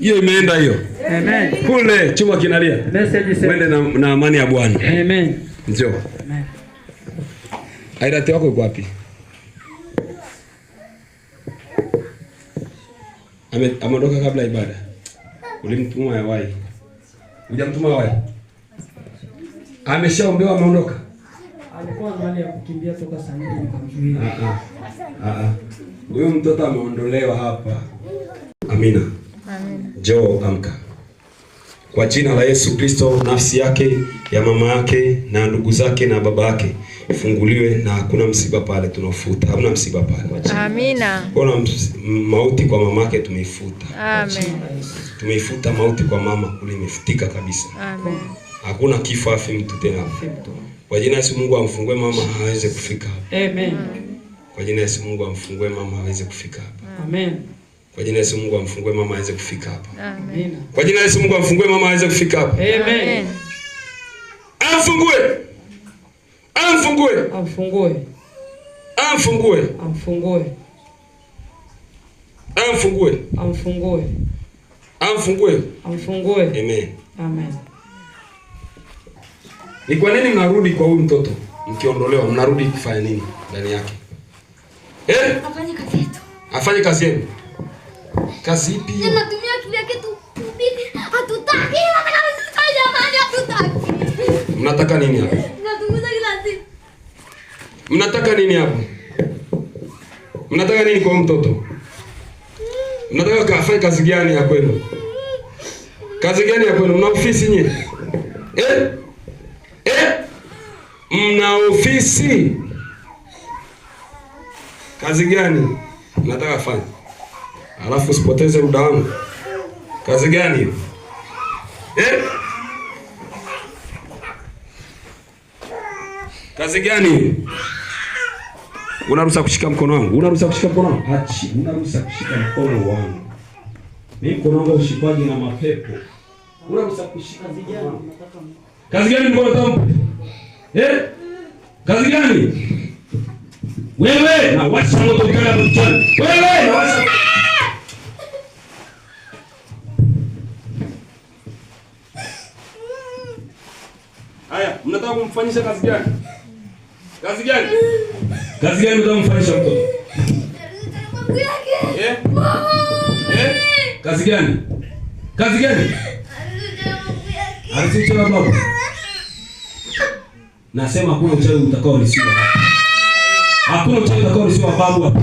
Hiyo imeenda hiyo. Amen. Kule chuma kinalia. Mwende na amani ya Bwana. Amen. Njoo. Amen. Airate wako yuko wapi? Ameondoka kabla ibada. Ulimtuma yawai. Hujamtuma yawai? Ameshaombewa ameondoka. Alikuwa mahali ya kukimbia toka saa 2 nikamzuia. Huyo mtoto ameondolewa hapa. Amina. Amen. Njoo amka. Kwa jina la Yesu Kristo, nafsi yake, ya mama yake na ndugu zake na baba yake ifunguliwe, na hakuna msiba pale tunafuta. Hakuna msiba pale. Amina. Kuna mauti kwa mama yake tumeifuta. Amen. Tumeifuta mauti kwa mama kule, imefutika kabisa. Amen. Hakuna kifo afi mtu tena. Kwa jina la Yesu Mungu amfungue mama aweze kufika hapa. Amen. Kwa jina la Yesu Mungu amfungue mama aweze kufika hapa. Amen. Kwa jina la Yesu Mungu amfungue mama aweze kufika hapa. Amen. Kwa jina la Yesu Mungu amfungue mama aweze kufika hapa. Amen. Amfungue. Amfungue. Amfungue. Amfungue. Amfungue. Amfungue. Amfungue. Amfungue. Amfungue. Amen. Amen. Ni kwa nini mnarudi kwa huyu mtoto? Mkiondolewa mnarudi kufanya nini ndani yake? Afanye kazi yetu. Afanye kazi yenu. Kazi ipi? Ninatumia kile kitu kubili. Hatutaki. Hatutaki. Mnataka nini hapa? Natunguza kila siku. Mnataka nini hapa? Mnataka nini kwa mtoto? Mnataka afanye kazi gani ya kwenu? Kazi gani ya kwenu? Mna ofisi nyinyi? Mna ofisi? Kazi gani mnataka afanye? Alafu usipoteze muda wangu. Kazi gani hiyo? Kazi gani hiyo? Unaruhusa kushika mkono wangu? Unaruhusa kushika mkono wangu? Hachi, unaruhusa kushika mkono wangu. Mimi mkono wangu ushikwaje na mapepo? Unaruhusa kushika kazi gani? Kazi gani mkono wangu? Kazi gani? Wewe na washa moto kala mchana. Wewe na washa. Haya, mnataka kumfanyisha kazi gani? Kazi gani? Kazi gani mnataka kumfanyisha mtoto? Kazi gani? Kazi gani? Arisicha baba. Nasema hakuna uchawi utakao nisiwa hapa. Hakuna uchawi utakao nisiwa babu hapa.